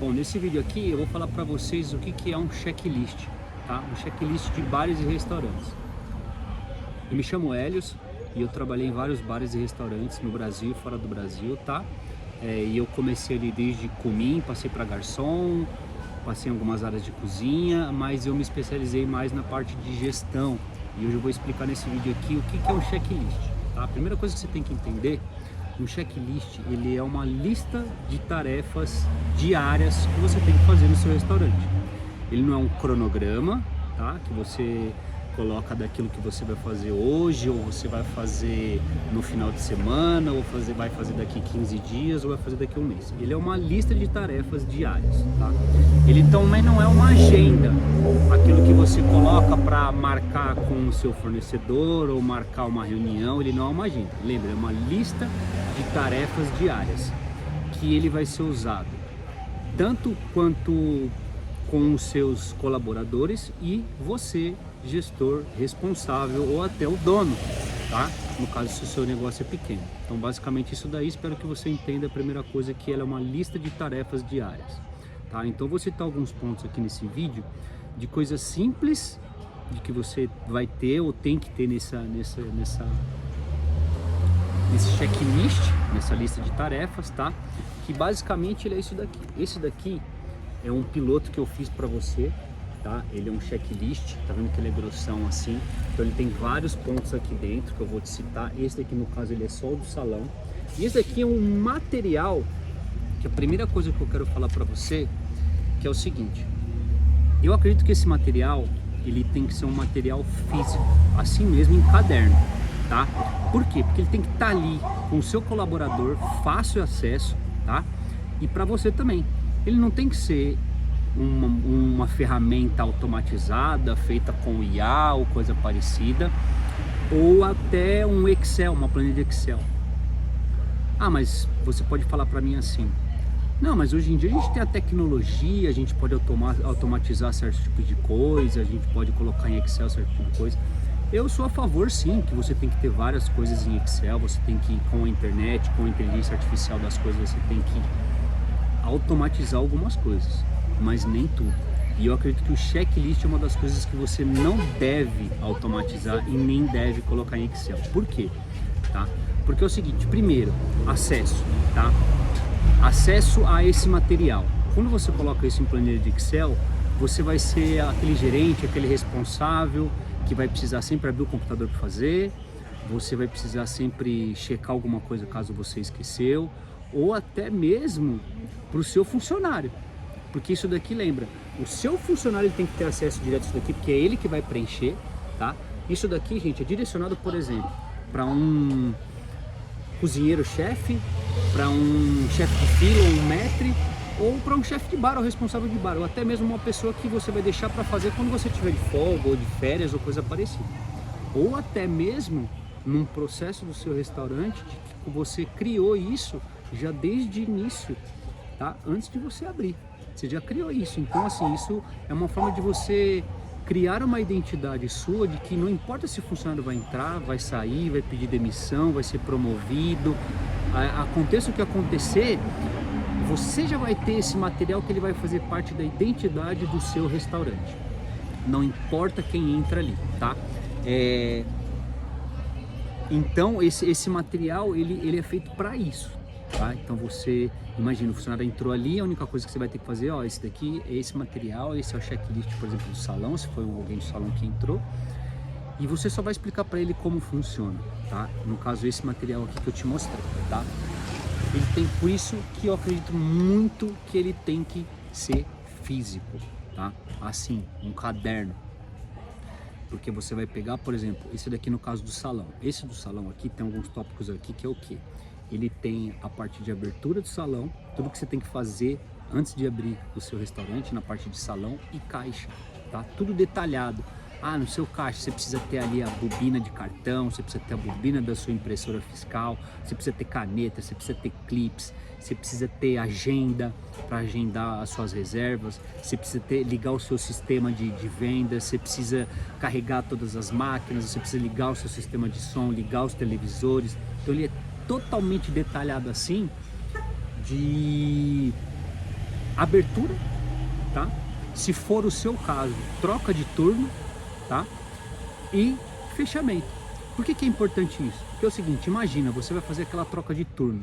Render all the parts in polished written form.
Bom, nesse vídeo aqui eu vou falar para vocês o que é um checklist, tá? Um checklist de bares e restaurantes. Eu me chamo Hélios e eu trabalhei em vários bares e restaurantes no Brasil e fora do Brasil, tá? E eu comecei ali desde comim, passei para garçom, passei em algumas áreas de cozinha, mas eu me especializei mais na parte de gestão. E hoje eu vou explicar nesse vídeo aqui o que é um checklist, tá? A primeira coisa que você tem que entender: um checklist, ele é uma lista de tarefas diárias que você tem que fazer no seu restaurante. Ele não é um cronograma, tá? Que você coloca daquilo que você vai fazer hoje, ou você vai fazer no final de semana, ou vai fazer daqui 15 dias, ou vai fazer daqui a um mês. Ele é uma lista de tarefas diárias, tá? Ele também não é uma agenda, aquilo que você coloca para marcar com o seu fornecedor ou marcar uma reunião. Ele não é uma agenda, lembra, é uma lista de tarefas diárias que ele vai ser usado tanto quanto com os seus colaboradores e você, gestor responsável, ou até o dono, tá? No caso, se o seu negócio é pequeno. Então, basicamente isso daí. Espero que você entenda a primeira coisa, que ela é uma lista de tarefas diárias, tá? Então, vou citar alguns pontos aqui nesse vídeo de coisas simples de que você vai ter ou tem que ter nesse checklist, nessa lista de tarefas, tá? Que basicamente ele é isso daqui. Esse daqui é um piloto que eu fiz para você, tá? Ele é um checklist, tá vendo que ele é grossão assim? Então ele tem vários pontos aqui dentro que eu vou te citar. Esse daqui, no caso, ele é só o do salão. E esse daqui é um material que a primeira coisa que eu quero falar para você, que é o seguinte: eu acredito que esse material, ele tem que ser um material físico, assim mesmo em caderno, tá? Por quê? Porque ele tem que estar ali com o seu colaborador, fácil acesso, tá? E para você também. Ele não tem que ser uma ferramenta automatizada, feita com IA ou coisa parecida, ou até um Excel, uma planilha de Excel. Ah, mas você pode falar para mim assim: não, mas hoje em dia a gente tem a tecnologia, a gente pode automatizar certo tipo de coisa, a gente pode colocar em Excel certo tipo de coisa. Eu sou a favor, sim, que você tem que ter várias coisas em Excel, você tem que, com a internet, com a inteligência artificial das coisas, você tem que automatizar algumas coisas, mas nem tudo. E eu acredito que o checklist é uma das coisas que você não deve automatizar e nem deve colocar em Excel. Por quê? Tá? Porque é o seguinte: primeiro, acesso, tá? Acesso a esse material. Quando você coloca isso em planilha de Excel, você vai ser aquele gerente, aquele responsável que vai precisar sempre abrir o computador para fazer, você vai precisar sempre checar alguma coisa caso você esqueceu, ou até mesmo para o seu funcionário, porque isso daqui, lembra, o seu funcionário tem que ter acesso direto a isso daqui, porque é ele que vai preencher, tá? Isso daqui, gente, é direcionado, por exemplo, para um cozinheiro-chefe, para um chefe de fila, ou um maître, ou para um chefe de bar, ou responsável de bar, ou até mesmo uma pessoa que você vai deixar para fazer quando você estiver de folga, ou de férias, ou coisa parecida. Ou até mesmo num processo do seu restaurante, de que você criou isso já desde o início, tá? Antes de você abrir, você já criou isso. Então, assim, isso é uma forma de você criar uma identidade sua, de que não importa se o funcionário vai entrar, vai sair, vai pedir demissão, vai ser promovido, aconteça o que acontecer, você já vai ter esse material que ele vai fazer parte da identidade do seu restaurante. Não importa quem entra ali, tá? Então esse material ele é feito para isso, tá? Então você imagina, o funcionário entrou ali, a única coisa que você vai ter que fazer, ó, esse daqui é esse material, esse é o checklist, por exemplo, do salão, se foi alguém do salão que entrou, e você só vai explicar para ele como funciona, tá? No caso, esse material aqui que eu te mostrei, tá? Ele tem, por isso que eu acredito muito que ele tem que ser físico, tá? Assim, um caderno. Porque você vai pegar, por exemplo, esse daqui no caso do salão. Esse do salão aqui tem alguns tópicos aqui que é o quê? Ele tem a parte de abertura do salão, tudo que você tem que fazer antes de abrir o seu restaurante na parte de salão e caixa, tá? Tudo detalhado. Ah, no seu caixa você precisa ter ali a bobina de cartão, você precisa ter a bobina da sua impressora fiscal, você precisa ter caneta, você precisa ter clips, você precisa ter agenda para agendar as suas reservas, você precisa ligar o seu sistema de vendas, você precisa carregar todas as máquinas, você precisa ligar o seu sistema de som, ligar os televisores. Então ele é totalmente detalhado assim, de abertura, tá? Se for o seu caso, troca de turno, tá? E fechamento. Por que é importante isso? Porque é o seguinte, imagina, você vai fazer aquela troca de turno,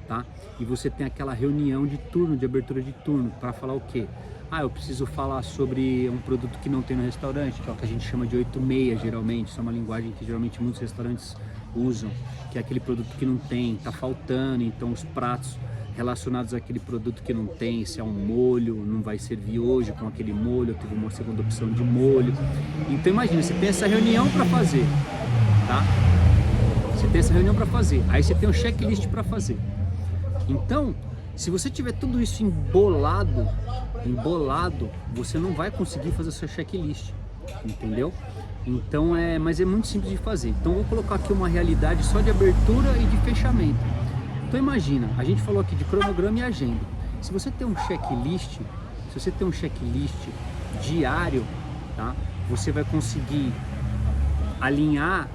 tá? E você tem aquela reunião de turno, de abertura de turno, para falar o quê? Ah, eu preciso falar sobre um produto que não tem no restaurante, que é o que a gente chama de 86 geralmente, isso é uma linguagem que geralmente muitos restaurantes usam, que é aquele produto que não tem, tá faltando, então os pratos relacionados àquele produto que não tem, se é um molho, não vai servir hoje com aquele molho, teve uma segunda opção de molho. Então imagina, você tem essa reunião para fazer, tá? Você tem essa reunião para fazer, aí você tem um checklist para fazer. Então, se você tiver tudo isso embolado, você não vai conseguir fazer o seu checklist, entendeu? Então mas é muito simples de fazer. Então eu vou colocar aqui uma realidade só de abertura e de fechamento. Então imagina, a gente falou aqui de cronograma e agenda. Se você tem um checklist, diário, tá? Você vai conseguir alinhar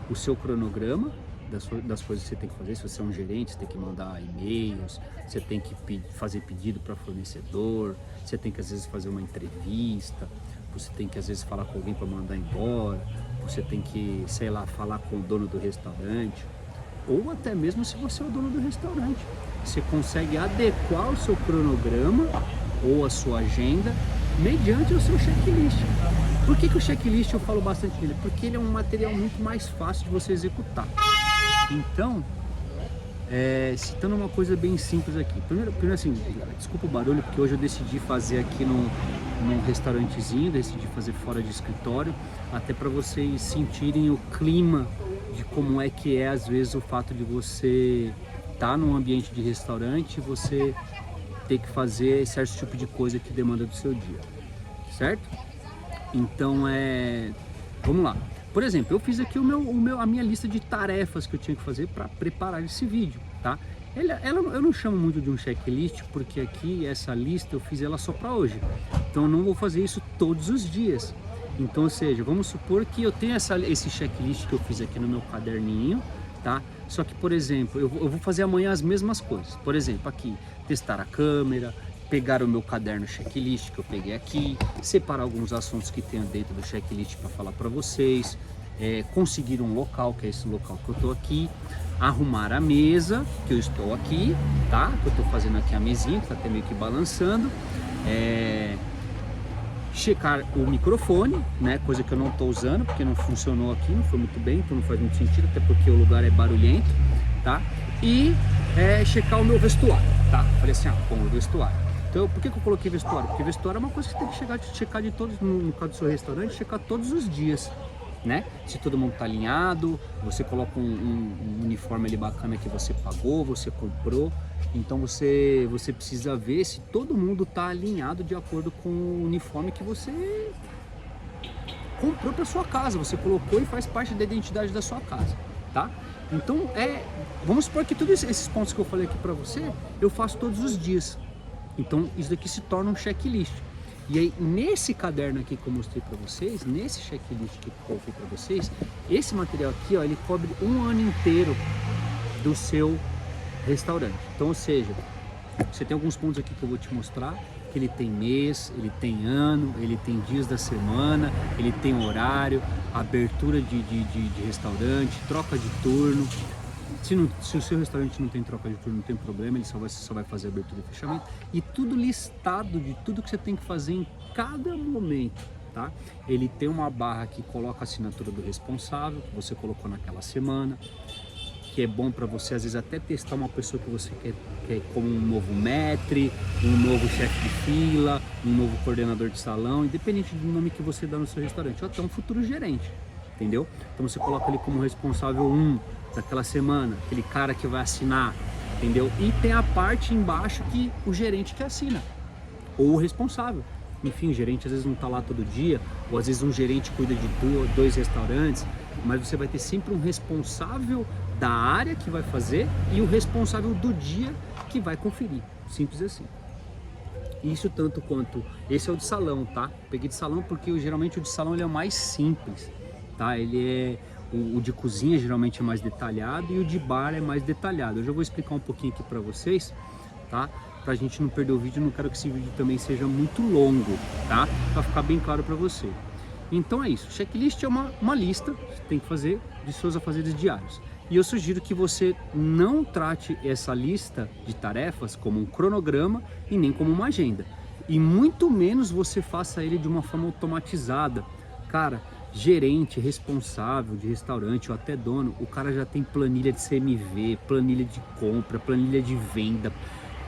o seu cronograma das coisas que você tem que fazer. Se você é um gerente, você tem que mandar e-mails, você tem que fazer pedido para fornecedor, você tem que às vezes fazer uma entrevista, você tem que às vezes falar com alguém para mandar embora, você tem que, sei lá, falar com o dono do restaurante, ou até mesmo se você é o dono do restaurante. Você consegue adequar o seu cronograma ou a sua agenda mediante o seu checklist. Por que o checklist eu falo bastante dele? Porque ele é um material muito mais fácil de você executar. Então, citando uma coisa bem simples aqui. Primeiro assim, desculpa o barulho, porque hoje eu decidi fazer aqui num restaurantezinho, decidi fazer fora de escritório, até para vocês sentirem o clima de como é que é às vezes o fato de você estar num ambiente de restaurante e você ter que fazer certo tipo de coisa que demanda do seu dia, certo? Então vamos lá. Por exemplo, eu fiz aqui a minha lista de tarefas que eu tinha que fazer para preparar esse vídeo, tá? Eu não chamo muito de um checklist, porque aqui essa lista eu fiz ela só para hoje. Então eu não vou fazer isso todos os dias. Então, ou seja, vamos supor que eu tenho esse checklist que eu fiz aqui no meu caderninho, tá? Só que, por exemplo, eu vou fazer amanhã as mesmas coisas. Por exemplo, aqui, testar a câmera, pegar o meu caderno checklist que eu peguei aqui, separar alguns assuntos que tenho dentro do checklist para falar para vocês, conseguir um local, que é esse local que eu estou aqui, arrumar a mesa que eu estou aqui, tá? Que eu estou fazendo aqui a mesinha, que está até meio que balançando, checar o microfone, né? Coisa que eu não estou usando porque não funcionou aqui, não foi muito bem, então não faz muito sentido, até porque o lugar é barulhento, tá? E checar o meu vestuário, tá? Falei assim, bom, o vestuário. Então, por que eu coloquei vestuário? Porque vestuário é uma coisa que você tem que checar de todos, no caso do seu restaurante, checar todos os dias, né? Se todo mundo tá alinhado, você coloca um uniforme ali bacana que você pagou, você comprou. Então você precisa ver se todo mundo tá alinhado de acordo com o uniforme que você comprou para sua casa, você colocou e faz parte da identidade da sua casa, tá? Então vamos supor que todos esses pontos que eu falei aqui para você, eu faço todos os dias. Então isso daqui se torna um checklist. E aí nesse caderno aqui que eu mostrei para vocês, nesse checklist que eu coloquei para vocês, esse material aqui, ó, ele cobre um ano inteiro do seu restaurante. Então, ou seja, você tem alguns pontos aqui que eu vou te mostrar, que ele tem mês, ele tem ano, ele tem dias da semana, ele tem horário, abertura de restaurante, troca de turno. Se o seu restaurante não tem troca de turno, não tem problema, ele só vai fazer abertura e fechamento. E tudo listado de tudo que você tem que fazer em cada momento, tá? Ele tem uma barra que coloca a assinatura do responsável, que você colocou naquela semana, que é bom para você às vezes até testar uma pessoa que você quer como um novo maître, um novo chefe de fila, um novo coordenador de salão, independente do nome que você dá no seu restaurante, ou até um futuro gerente, entendeu? Então você coloca ele como responsável 1 daquela semana, aquele cara que vai assinar, entendeu? E tem a parte embaixo que o gerente que assina, ou o responsável. Enfim, o gerente às vezes não está lá todo dia, ou às vezes um gerente cuida de 2 restaurantes, mas você vai ter sempre um responsável da área que vai fazer e o responsável do dia que vai conferir. Simples assim. Isso tanto quanto... Esse é o de salão, tá? Peguei de salão porque geralmente o de salão ele é o mais simples, tá? Ele o de cozinha geralmente é mais detalhado e o de bar é mais detalhado. Eu já vou explicar um pouquinho aqui para vocês, tá? Pra gente não perder o vídeo, não quero que esse vídeo também seja muito longo, tá? Pra ficar bem claro pra você. Então é isso, checklist é uma lista que você tem que fazer de seus afazeres diários. E eu sugiro que você não trate essa lista de tarefas como um cronograma e nem como uma agenda. E muito menos você faça ele de uma forma automatizada. Cara, gerente, responsável de restaurante ou até dono, o cara já tem planilha de CMV, planilha de compra, planilha de venda.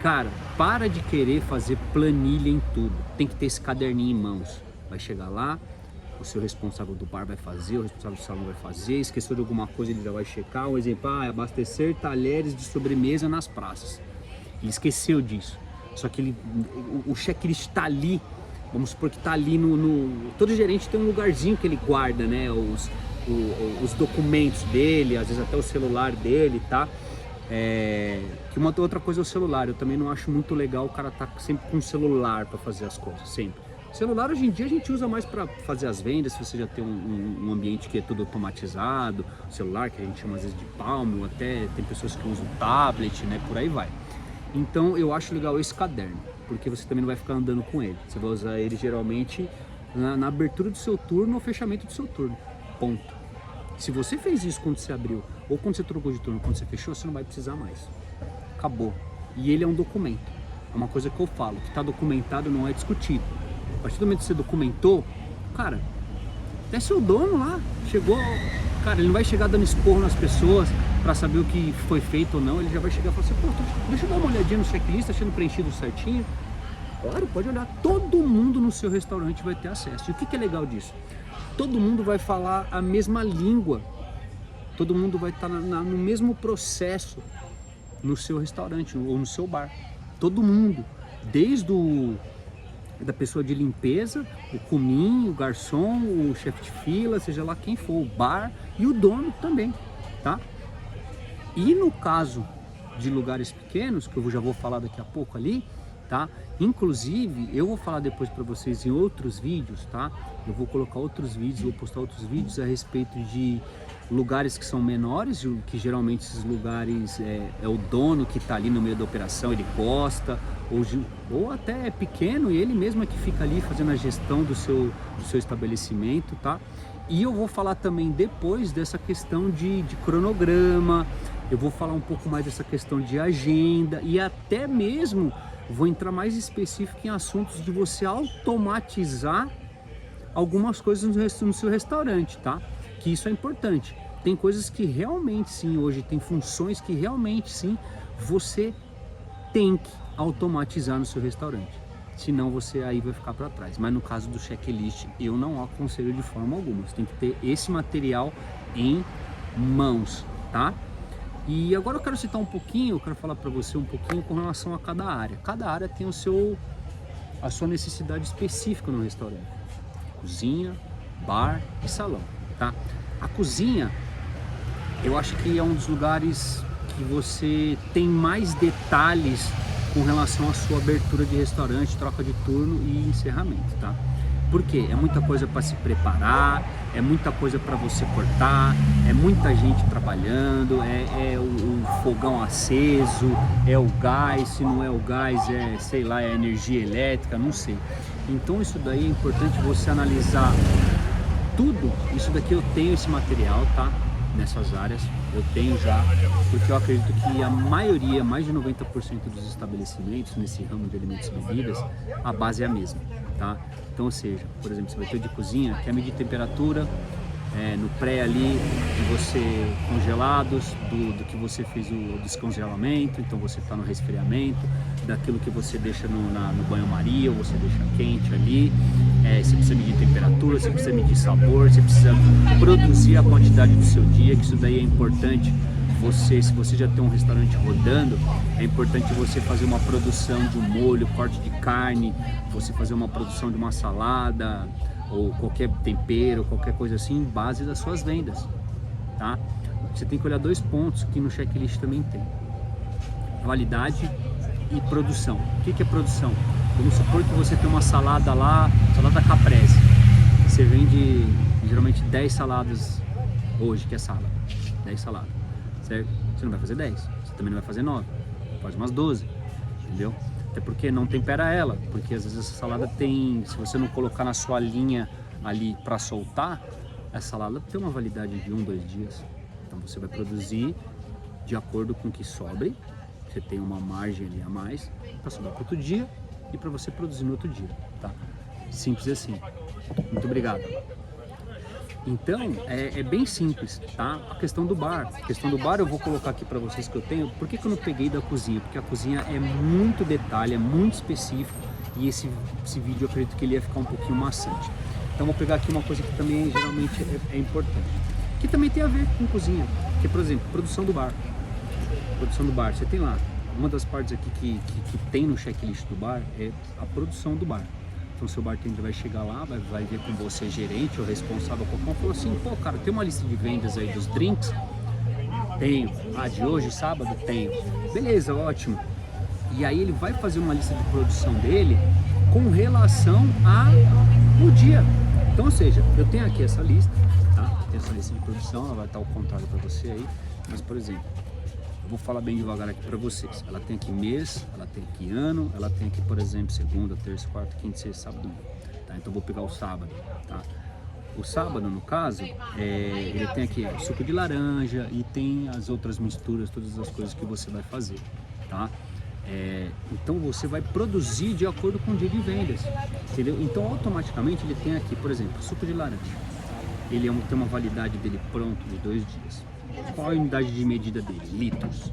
Cara, para de querer fazer planilha em tudo. Tem que ter esse caderninho em mãos. Vai chegar lá, o seu responsável do bar vai fazer, o responsável do salão vai fazer, esqueceu de alguma coisa ele já vai checar. Um exemplo, abastecer talheres de sobremesa nas praças. Ele esqueceu disso. Só que o checklist está ali. Vamos supor que está ali todo gerente tem um lugarzinho que ele guarda, né? Os documentos dele, às vezes até o celular dele, tá? Que uma outra coisa é o celular. Eu também não acho muito legal o cara tá sempre com o celular para fazer as coisas, sempre. O celular hoje em dia a gente usa mais para fazer as vendas, se você já tem um ambiente que é tudo automatizado, o celular que a gente chama às vezes de palmo, ou até tem pessoas que usam tablet, né? Por aí vai. Então eu acho legal esse caderno, porque você também não vai ficar andando com ele. Você vai usar ele geralmente na abertura do seu turno ou fechamento do seu turno. Ponto. Se você fez isso quando você abriu, ou quando você trocou de turno, quando você fechou, você não vai precisar mais. Acabou. E ele é um documento. É uma coisa que eu falo, que está documentado não é discutido. A partir do momento que você documentou, cara, até seu dono lá chegou, cara, ele não vai chegar dando esporro nas pessoas para saber o que foi feito ou não, ele já vai chegar e falar assim, pô, deixa eu dar uma olhadinha no checklist, achando preenchido certinho. Claro, pode olhar, todo mundo no seu restaurante vai ter acesso. E o que é legal disso? Todo mundo vai falar a mesma língua, todo mundo vai estar no mesmo processo no seu restaurante ou no seu bar. Todo mundo, desde da pessoa de limpeza, o comin, o garçom, o chefe de fila, seja lá quem for, o bar e o dono também, tá? E no caso de lugares pequenos, que eu já vou falar daqui a pouco ali, tá? Inclusive, eu vou falar depois para vocês em outros vídeos, tá? Eu vou colocar outros vídeos, vou postar outros vídeos a respeito de lugares que são menores, que geralmente esses lugares é o dono que está ali no meio da operação, ele gosta, ou até é pequeno e ele mesmo é que fica ali fazendo a gestão do seu estabelecimento, tá? E eu vou falar também depois dessa questão de cronograma, eu vou falar um pouco mais dessa questão de agenda e até mesmo vou entrar mais específico em assuntos de você automatizar algumas coisas no seu restaurante, tá? Que isso é importante. Tem coisas que realmente sim, hoje tem funções que realmente sim, você tem que automatizar no seu restaurante. Senão você aí vai ficar para trás. Mas no caso do checklist, eu não aconselho de forma alguma. Você tem que ter esse material em mãos, tá? E agora eu quero citar um pouquinho, eu quero falar para você um pouquinho com relação a cada área. Cada área tem a sua necessidade específica no restaurante. Cozinha, bar e salão, tá? A cozinha, eu acho que é um dos lugares que você tem mais detalhes com relação à sua abertura de restaurante, troca de turno e encerramento, tá? Por quê? É muita coisa para se preparar, é muita coisa para você cortar, é muita gente trabalhando, é o fogão aceso, é o gás, se não é o gás, sei lá, é energia elétrica, não sei. Então isso daí é importante você analisar tudo. Isso daqui eu tenho esse material, tá? Nessas áreas, eu tenho já, porque eu acredito que a maioria, mais de 90% dos estabelecimentos nesse ramo de alimentos e bebidas, a base é a mesma, tá? Então, ou seja, por exemplo, você vai ter de cozinha, quer medir temperatura, no pré ali, de você congelados, do que você fez o descongelamento, então você está no resfriamento, daquilo que você deixa no banho-maria, ou você deixa quente ali, você precisa medir temperatura, você precisa medir sabor, você precisa produzir a quantidade do seu dia, que isso daí é importante. Se você já tem um restaurante rodando, é importante você fazer uma produção de um molho, corte de carne, você fazer uma produção de uma salada, ou qualquer tempero, qualquer coisa assim, em base das suas vendas, tá? Você tem que olhar dois pontos que no checklist também tem: validade e produção. O que é produção? Vamos supor que você tem uma salada lá, salada caprese. Você vende geralmente 10 saladas hoje, que é salada, 10 saladas, certo? Você não vai fazer 10, você também não vai fazer 9, faz umas 12. entendeu? Até porque não tempera ela, porque às vezes essa salada tem, se você não colocar na sua linha ali para soltar, essa salada tem uma validade de 1, 2 dias. Então você vai produzir de acordo com o que sobre, você tem uma margem ali a mais para sobrar para outro dia e para você produzir no outro dia, tá? Simples assim. Muito obrigado. Então, é bem simples, tá? A questão do bar. A questão do bar eu vou colocar aqui para vocês que eu tenho. Por que eu não peguei da cozinha? Porque a cozinha é muito detalhe, é muito específico e esse vídeo eu acredito que ele ia ficar um pouquinho maçante. Então vou pegar aqui uma coisa que também geralmente é importante, que também tem a ver com cozinha, que é, por exemplo, produção do bar. Produção do bar, você tem lá, uma das partes aqui que tem no checklist do bar é a produção do bar. Então o seu bartender vai chegar lá, vai ver com você, gerente ou responsável, qualquer um, falou assim, pô cara, tem uma lista de vendas aí dos drinks? Tenho. Ah, de hoje, sábado? Tenho. Beleza, ótimo. E aí ele vai fazer uma lista de produção dele com relação ao dia. Então, ou seja, eu tenho aqui essa lista, tá? Tenho essa lista de produção, ela vai estar ao contrário para você aí. Mas, por exemplo, eu vou falar bem devagar aqui para vocês. Ela tem aqui mês, ela tem aqui ano, ela tem aqui, por exemplo, segunda, terça, quarta, quinta, sexta, sábado, domingo. Tá? Então, eu vou pegar o sábado, tá? O sábado, no caso, ele tem aqui suco de laranja e tem as outras misturas, todas as coisas que você vai fazer, tá? Então você vai produzir de acordo com o dia de vendas, entendeu? Então automaticamente ele tem aqui, por exemplo, suco de laranja. Ele tem uma validade dele pronto de 2 dias. Qual a unidade de medida dele? Litros.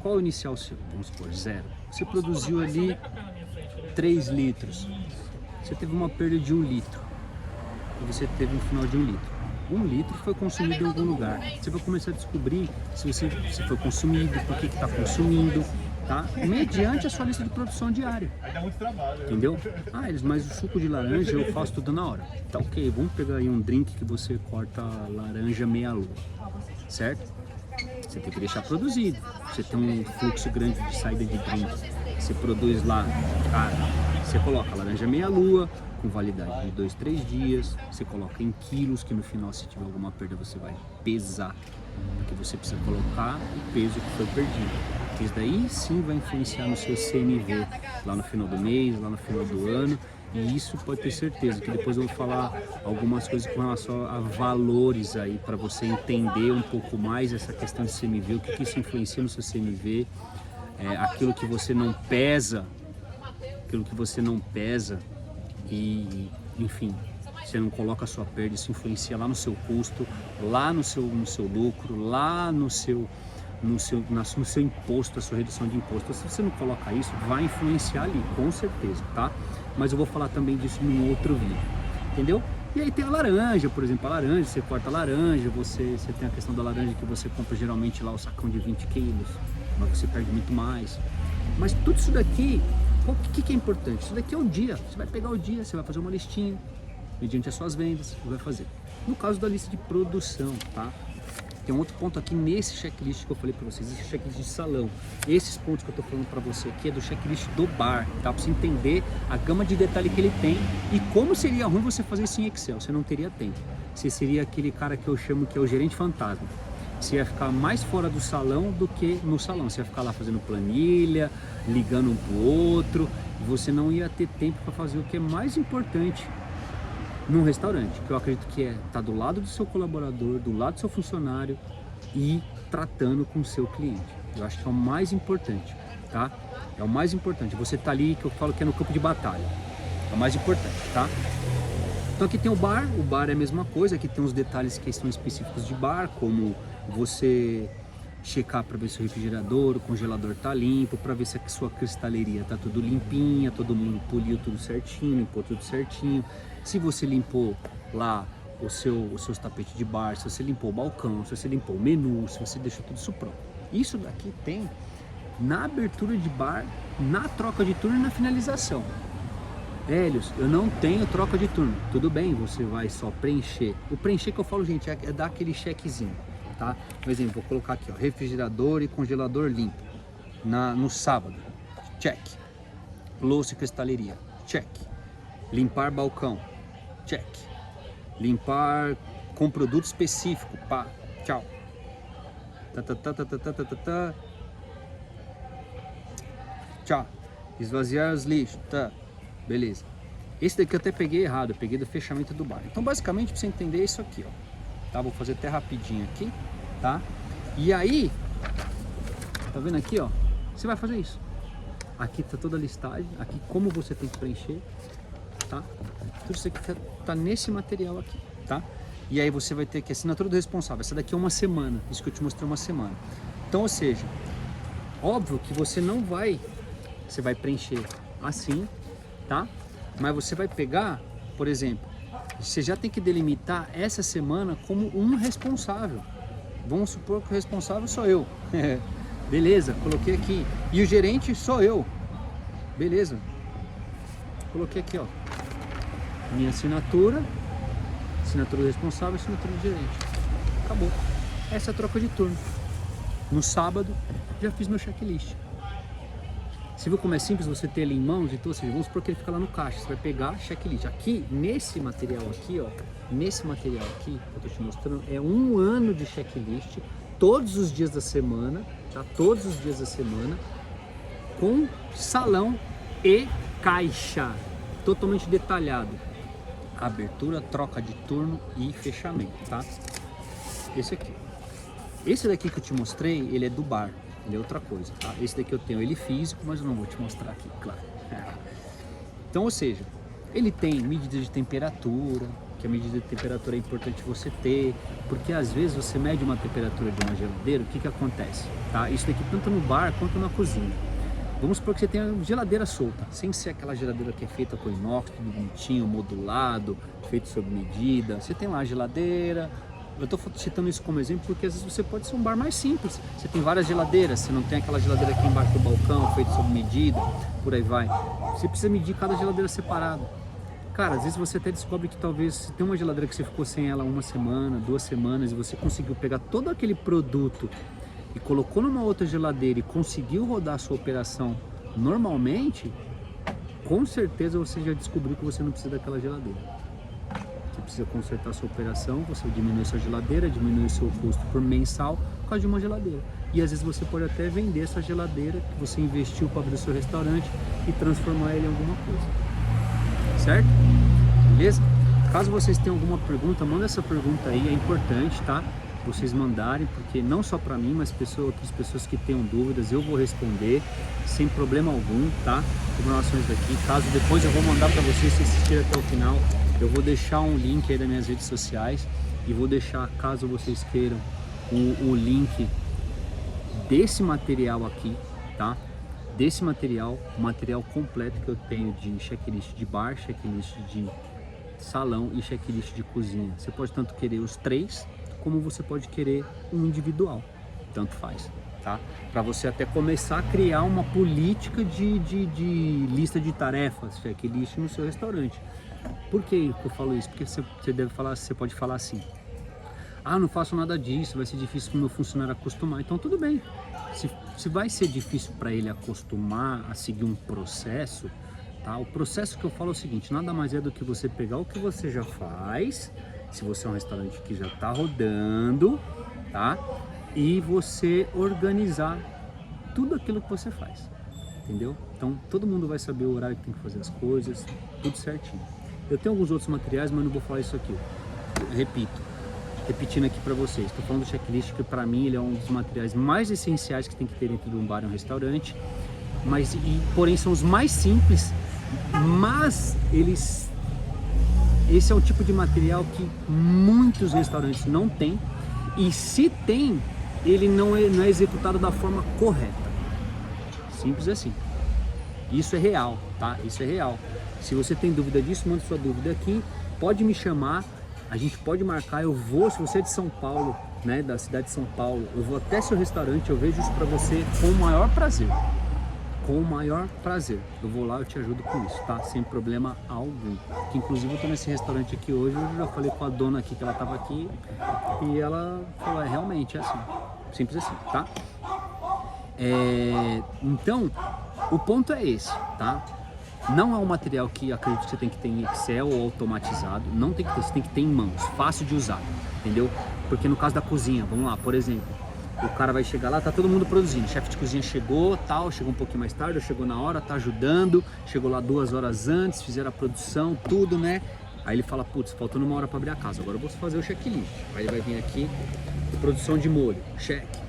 Qual o inicial seu? Vamos supor, 0. Você produziu ali 3 litros. Você teve uma perda de 1 litro. E você teve um final de 1 litro. 1 litro foi consumido em algum lugar. Você vai começar a descobrir se foi consumido, por que está consumindo, tá? Mediante a sua lista de produção diária. Entendeu? Ah, mas o suco de laranja eu faço tudo na hora. Tá ok, vamos pegar aí um drink que você corta a laranja meia-lua, certo? Você tem que deixar produzido. Você tem um fluxo grande de saída de drink. Você produz lá, cara, você coloca a laranja meia-lua, com validade de 2, 3 dias, você coloca em quilos, que no final, se tiver alguma perda, você vai pesar, porque você precisa colocar o peso que foi perdido. Isso daí sim vai influenciar no seu CMV, lá no final do mês, lá no final do ano, e isso pode ter certeza, que depois eu vou falar algumas coisas com relação a valores aí, para você entender um pouco mais essa questão de CMV, o que isso influencia no seu CMV, aquilo que você não pesa, e enfim, você não coloca a sua perda, isso influencia lá no seu custo, lá no seu lucro, lá no seu imposto, a sua redução de imposto. Se você não coloca isso, vai influenciar ali, com certeza, tá? Mas eu vou falar também disso num outro vídeo, entendeu? E aí tem a laranja, por exemplo, a laranja, você corta a laranja, você tem a questão da laranja que você compra geralmente lá o sacão de 20 quilos, mas você perde muito mais. Mas tudo isso daqui, o que é importante? Isso daqui é o dia, você vai pegar o dia, você vai fazer uma listinha, mediante as suas vendas, você vai fazer. No caso da lista de produção, tá? Tem um outro ponto aqui nesse checklist que eu falei para vocês, esse checklist de salão. Esses pontos que eu tô falando para você aqui é do checklist do bar, tá? Para você entender a gama de detalhe que ele tem e como seria ruim você fazer isso em Excel, você não teria tempo. Você seria aquele cara que eu chamo que é o gerente fantasma. Você ia ficar mais fora do salão do que no salão. Você ia ficar lá fazendo planilha, ligando um pro outro, e você não ia ter tempo para fazer o que é mais importante num restaurante, que eu acredito que é estar do lado do seu colaborador, do lado do seu funcionário e tratando com o seu cliente. Eu acho que é o mais importante, tá? É o mais importante. Você tá ali, que eu falo que é no campo de batalha. É o mais importante, tá? Então aqui tem o bar é a mesma coisa, aqui tem os detalhes que são específicos de bar, como você checar para ver se o refrigerador, o congelador tá limpo, para ver se a sua cristaleria tá tudo limpinha, todo mundo poliu tudo certinho, limpou tudo certinho. Se você limpou lá os seus tapetes de bar, se você limpou o balcão, se você limpou o menu, se você deixou tudo isso pronto. Isso daqui tem na abertura de bar, na troca de turno e na finalização. Hélios, eu não tenho troca de turno. Tudo bem, você vai só preencher. O preencher que eu falo, gente, é dar aquele chequezinho, tá? Por exemplo, vou colocar aqui, ó, refrigerador e congelador limpo. No sábado, check. Louça e cristaleria, check. Limpar balcão, check. Limpar com produto específico, pá, tchau. Tchau. esvaziar os lixos, tá, beleza. Esse daqui eu até peguei errado, eu peguei do fechamento do bar. Então basicamente pra você entender é isso aqui, ó, tá, vou fazer até rapidinho aqui, tá, e aí, tá vendo aqui, ó, você vai fazer isso. Aqui tá toda a listagem, aqui como você tem que preencher, tá, tudo isso aqui tá nesse material aqui, tá. E aí você vai ter aqui a assinatura do responsável, essa daqui é uma semana, isso que eu te mostrei uma semana. Então, ou seja, óbvio que você não vai, você vai preencher assim, tá? Mas você vai pegar, por exemplo, você já tem que delimitar essa semana como um responsável. Vamos supor que o responsável sou eu. Beleza, coloquei aqui. E o gerente sou eu. Beleza. Coloquei aqui, ó. Minha assinatura do responsável, assinatura do gerente. Acabou. Essa é a troca de turno. No sábado, já fiz meu checklist. Você viu como é simples você ter ele em mãos? Então, ou seja, vamos supor que ele fica lá no caixa. Você vai pegar checklist. Aqui, nesse material aqui, ó. Nesse material aqui, que eu tô te mostrando, é 1 ano de checklist. Todos os dias da semana, tá? Todos os dias da semana. Com salão e caixa. Totalmente detalhado. Abertura, troca de turno e fechamento, tá? Esse aqui. Esse daqui que eu te mostrei, ele é do bar, ele é outra coisa, tá? Esse daqui eu tenho ele físico, mas eu não vou te mostrar aqui, claro. Então, ou seja, ele tem medida de temperatura, que a medida de temperatura é importante você ter, porque às vezes você mede uma temperatura de uma geladeira, o que que acontece, tá? Isso daqui tanto no bar quanto na cozinha. Vamos supor que você tenha geladeira solta, sem ser aquela geladeira que é feita com inox, tudo bonitinho, modulado, feito sob medida. Você tem lá a geladeira. Eu estou citando isso como exemplo porque às vezes você pode ser um bar mais simples. Você tem várias geladeiras, você não tem aquela geladeira aqui embaixo do balcão, feito sob medida, por aí vai. Você precisa medir cada geladeira separada. Cara, às vezes você até descobre que talvez você tem uma geladeira que você ficou sem ela 1 semana, 2 semanas, e você conseguiu pegar todo aquele produto e colocou numa outra geladeira e conseguiu rodar a sua operação normalmente, com certeza você já descobriu que você não precisa daquela geladeira. Você precisa consertar a sua operação, você diminui sua geladeira, diminui o seu custo por mensal por causa de uma geladeira. E às vezes você pode até vender essa geladeira que você investiu para abrir o seu restaurante e transformar ele em alguma coisa. Certo? Beleza? Caso vocês tenham alguma pergunta, manda essa pergunta aí, é importante, tá? Vocês mandarem, porque não só para mim, mas outras pessoas que tenham dúvidas, eu vou responder sem problema algum, tá? Com relação a isso daqui. Caso depois eu vou mandar para vocês, se assistirem até o final, eu vou deixar um link aí das minhas redes sociais e vou deixar, caso vocês queiram, o link desse material aqui, tá? Desse material, o material completo que eu tenho de checklist de bar, checklist de salão e checklist de cozinha. Você pode tanto querer os 3, como você pode querer um individual, tanto faz, tá? Para você até começar a criar uma política de lista de tarefas, checklist no seu restaurante. Por que eu falo isso? Porque você pode falar assim: ah, não faço nada disso, vai ser difícil para o meu funcionário acostumar. Então tudo bem, se vai ser difícil para ele acostumar a seguir um processo, tá? O processo que eu falo é o seguinte: nada mais é do que você pegar o que você já faz, se você é um restaurante que já está rodando, tá? E você organizar tudo aquilo que você faz, entendeu? Então todo mundo vai saber o horário que tem que fazer as coisas, tudo certinho. Eu tenho alguns outros materiais, mas não vou falar isso aqui. Repetindo aqui para vocês, estou falando do checklist, que para mim ele é um dos materiais mais essenciais que tem que ter dentro de um bar e um restaurante, porém são os mais simples, mas esse é o tipo de material que muitos restaurantes não têm, e se tem, ele não é executado da forma correta. Simples assim. Isso é real, tá? Isso é real. Se você tem dúvida disso, manda sua dúvida aqui, pode me chamar, a gente pode marcar, eu vou, se você é de São Paulo, né, da cidade de São Paulo, eu vou até seu restaurante, eu vejo isso pra você com o maior prazer. Com o maior prazer. Eu vou lá, eu te ajudo com isso, tá? Sem problema algum. Que inclusive eu tô nesse restaurante aqui hoje, eu já falei com a dona aqui, que ela tava aqui, e ela falou, realmente é assim. Simples assim, tá? Então, o ponto é esse, tá? Não é um material que acredito que você tem que ter em Excel ou automatizado, não tem que ter, você tem que ter em mãos, fácil de usar, entendeu? Porque no caso da cozinha, vamos lá, por exemplo, o cara vai chegar lá, tá todo mundo produzindo, o chefe de cozinha chegou, tal, chegou um pouquinho mais tarde, ou chegou na hora, tá ajudando, chegou lá 2 horas antes, fizeram a produção, tudo, né? Aí ele fala, putz, faltando 1 hora para abrir a casa, agora eu vou fazer o checklist. Aí ele vai vir aqui, produção de molho, cheque.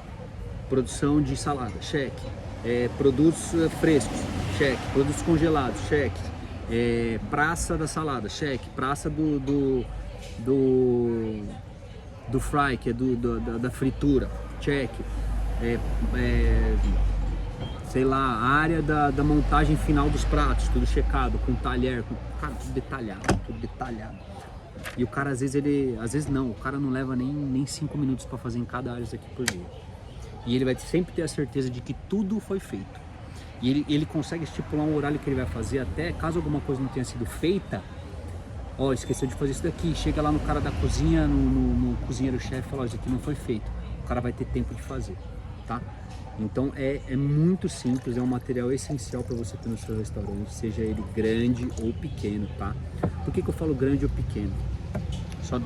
Produção de salada, cheque. Produtos frescos, cheque. Produtos congelados, cheque. Praça da salada, cheque. Praça do fry, que é da fritura, cheque. Sei lá, a área da montagem final dos pratos, tudo checado, com talher, cara, tudo detalhado. E o cara às vezes não, o cara não leva nem 5 minutos para fazer em cada área isso aqui por dia. E ele vai sempre ter a certeza de que tudo foi feito. E ele consegue estipular um horário que ele vai fazer, até caso alguma coisa não tenha sido feita, ó, esqueceu de fazer isso daqui, chega lá no cara da cozinha, no cozinheiro-chefe, e fala, ó, isso aqui não foi feito. O cara vai ter tempo de fazer, tá? Então é muito simples, é um material essencial para você ter no seu restaurante, seja ele grande ou pequeno, tá? Por que eu falo grande ou pequeno?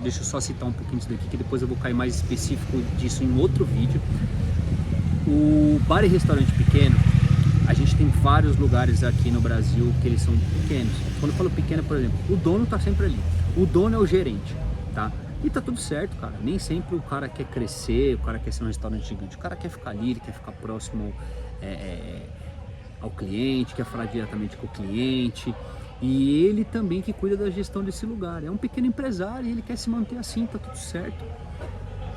Deixa eu só citar um pouquinho disso daqui, que depois eu vou cair mais específico disso em outro vídeo. O bar e restaurante pequeno, a gente tem vários lugares aqui no Brasil que eles são pequenos. Quando eu falo pequeno, por exemplo, o dono tá sempre ali, o dono é o gerente, tá? E tá tudo certo, cara. Nem sempre o cara quer crescer, o cara quer ser um restaurante gigante. O cara quer ficar ali, ele quer ficar próximo ao cliente, quer falar diretamente com o cliente. E ele também que cuida da gestão desse lugar. É um pequeno empresário e ele quer se manter assim, tá tudo certo.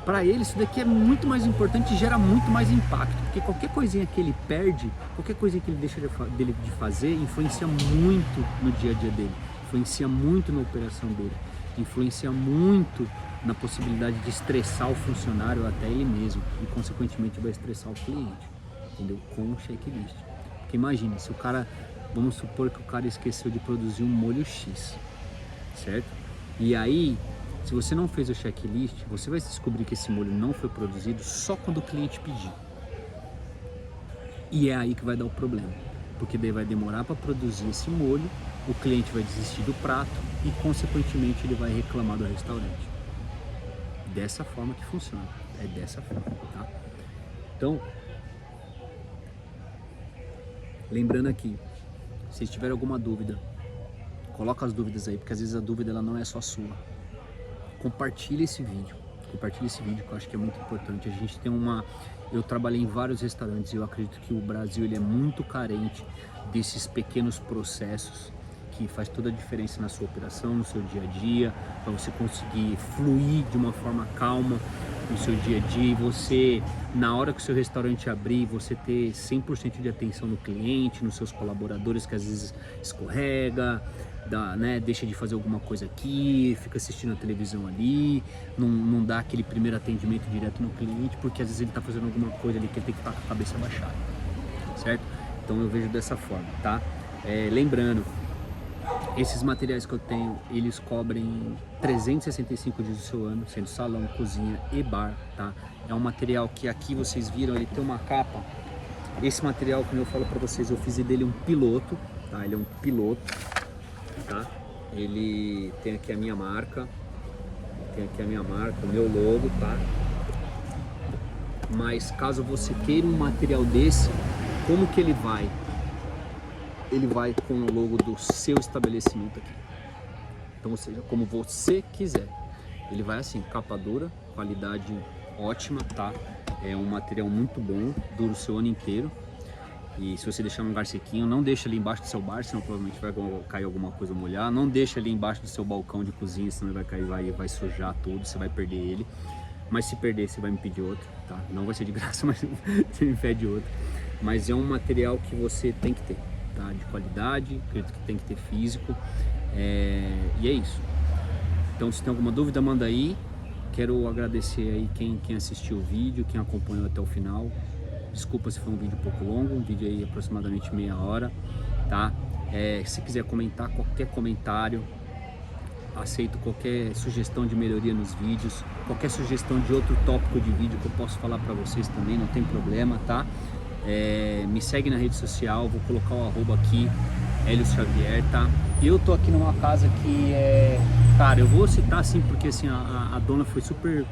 Para ele isso daqui é muito mais importante e gera muito mais impacto. Porque qualquer coisinha que ele perde, qualquer coisinha que ele deixa de fazer, influencia muito no dia a dia dele. Influencia muito na operação dele. Influencia muito na possibilidade de estressar o funcionário, até ele mesmo, e consequentemente vai estressar o cliente, entendeu? Com o checklist. Porque imagine, se o cara, vamos supor que o cara esqueceu de produzir um molho X, certo? E aí, se você não fez o checklist, você vai descobrir que esse molho não foi produzido só quando o cliente pedir. E é aí que vai dar o problema, porque daí vai demorar para produzir esse molho, o cliente vai desistir do prato e consequentemente ele vai reclamar do restaurante. Dessa forma que funciona, é dessa forma, tá? Então, lembrando aqui, se tiver alguma dúvida, coloca as dúvidas aí, porque às vezes a dúvida ela não é só sua. Compartilha esse vídeo que eu acho que é muito importante. A gente tem eu trabalhei em vários restaurantes e eu acredito que o Brasil ele é muito carente desses pequenos processos que faz toda a diferença na sua operação, no seu dia a dia, para você conseguir fluir de uma forma calma no seu dia a dia e você, na hora que o seu restaurante abrir, você ter 100% de atenção no cliente, nos seus colaboradores que às vezes escorrega, deixa de fazer alguma coisa aqui, fica assistindo a televisão ali, não dá aquele primeiro atendimento direto no cliente, porque às vezes ele está fazendo alguma coisa ali que ele tem que estar com a cabeça baixada, certo? Então eu vejo dessa forma, tá? Lembrando, esses materiais que eu tenho, eles cobrem 365 dias do seu ano, sendo salão, cozinha e bar, tá? É um material que aqui vocês viram, ele tem uma capa. Esse material, como eu falo pra vocês, eu fiz dele um piloto, tá? Ele é um piloto, tá? Ele tem aqui a minha marca, o meu logo, tá? Mas caso você queira um material desse, como que ele vai? Ele vai com o logo do seu estabelecimento aqui. Então, ou seja, como você quiser. Ele vai assim, capa dura, qualidade ótima, tá? É um material muito bom, dura o seu ano inteiro. E se você deixar num lugar sequinho, não deixa ali embaixo do seu bar, senão provavelmente vai cair alguma coisa molhar. Não deixa ali embaixo do seu balcão de cozinha, senão ele vai cair, vai sujar tudo, você vai perder ele. Mas se perder, você vai me pedir outro, tá? Não vai ser de graça, mas você me pede outro. Mas é um material que você tem que ter, tá? De qualidade, acredito que tem que ter físico. E é isso. Então, se tem alguma dúvida, manda aí. Quero agradecer aí quem assistiu o vídeo, quem acompanhou até o final. Desculpa se foi um vídeo um pouco longo, um vídeo aí aproximadamente meia hora, tá? Se quiser comentar, qualquer comentário, aceito qualquer sugestão de melhoria nos vídeos, qualquer sugestão de outro tópico de vídeo que eu posso falar para vocês também, não tem problema, tá? Me segue na rede social, vou colocar o arroba aqui, Hélio Xavier, tá? Eu tô aqui numa casa que cara, eu vou citar assim porque assim, a dona foi super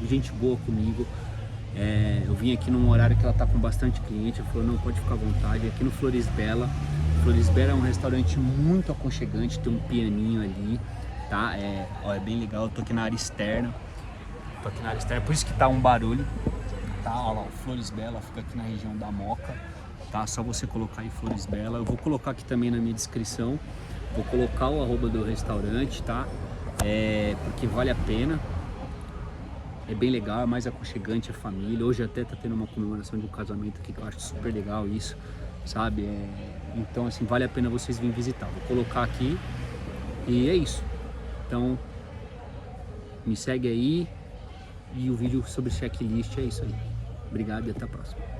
gente boa comigo. Eu vim aqui num horário que ela tá com bastante cliente, ela falou, não, pode ficar à vontade, aqui no Flores Bela. Flores Bela é um restaurante muito aconchegante, tem um pianinho ali, tá? É bem legal, eu tô aqui na área externa, por isso que tá um barulho, tá? Olha lá, o Flores Bela fica aqui na região da Moca, tá? Só você colocar aí Flores Bela, eu vou colocar aqui também na minha descrição, vou colocar o arroba do restaurante, tá? Porque vale a pena. É bem legal, é mais aconchegante a família. Hoje até tá tendo uma comemoração de um casamento aqui que eu acho super legal isso, sabe? Então assim, vale a pena vocês virem visitar. Vou colocar aqui e é isso. Então, me segue aí e o vídeo sobre checklist é isso aí. Obrigado e até a próxima.